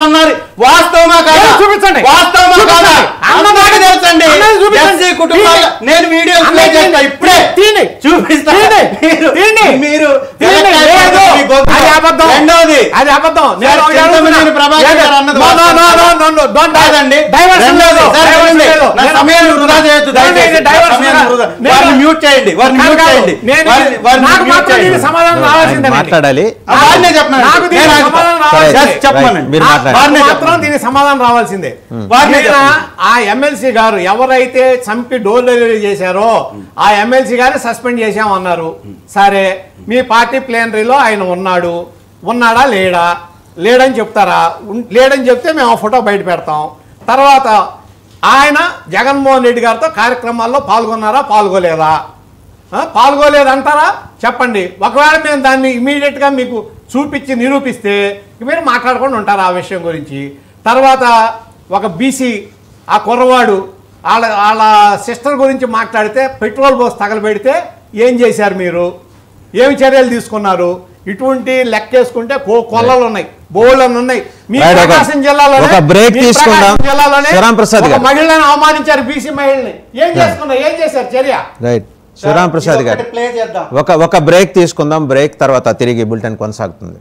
అన్నారు వాస్తవమా కాదా చూపించండి వాస్తవమా కాదా అన్నదానికి తెలుసండి ఎస్సీ కుటుంబాల నేను వీడియో ప్లే చేస్తా ఇప్పుడే చూపిస్తా మీరు అది అబద్ధం రెండోది అది అబద్ధం నేను ప్రభాకర్ గారు అన్నది కాదండి సమయాన్ని వృధా చేయొద్దు వారిని మ్యూట్ చేయండి వారిని మ్యూట్ చేయండి సమాధానం రావాల్సిందే మాట్లాడాలి దీనికి సమాధానం రావాల్సిందే ఆ ఎమ్మెల్సీ గారు ఎవరైతే చంపి డోర్ డెలివరీ చేశారో ఆ ఎమ్మెల్సీ గారిని సస్పెండ్ చేశామన్నారు సరే మీ పార్టీ ప్లేనరీలో ఆయన ఉన్నాడా లేడని చెప్తారా లేడని చెప్తే మేము ఆ ఫోటో బయట పెడతాం తర్వాత ఆయన జగన్మోహన్ రెడ్డి గారితో కార్యక్రమాల్లో పాల్గొన్నారా పాల్గొలేదంటారా చెప్పండి ఒకవేళ మేము దాన్ని ఇమీడియట్గా మీకు చూపించి నిరూపిస్తే మీరు మాట్లాడుకొని ఉంటారు ఆ విషయం గురించి తర్వాత ఒక బీసీ ఆ కుర్రవాడు వాళ్ళ సిస్టర్ గురించి మాట్లాడితే పెట్రోల్ పోసి తగలబెడితే ఏం చేశారు మీరు ఏమి చర్యలు తీసుకున్నారు ఇటువంటి లెక్కేసుకుంటే కొల్లలు ఉన్నాయి బోళ్ళను ఉన్నాయి మీ ప్రకాశం జిల్లాలోనే మహిళలను అవమానించారు బీసీ మహిళని ఏం చేశారు చర్య రైట్ శివరాం ప్రసాద్ గారు ఒక బ్రేక్ తీసుకుందాం బ్రేక్ తర్వాత తిరిగి బులెటిన్ కొనసాగుతుంది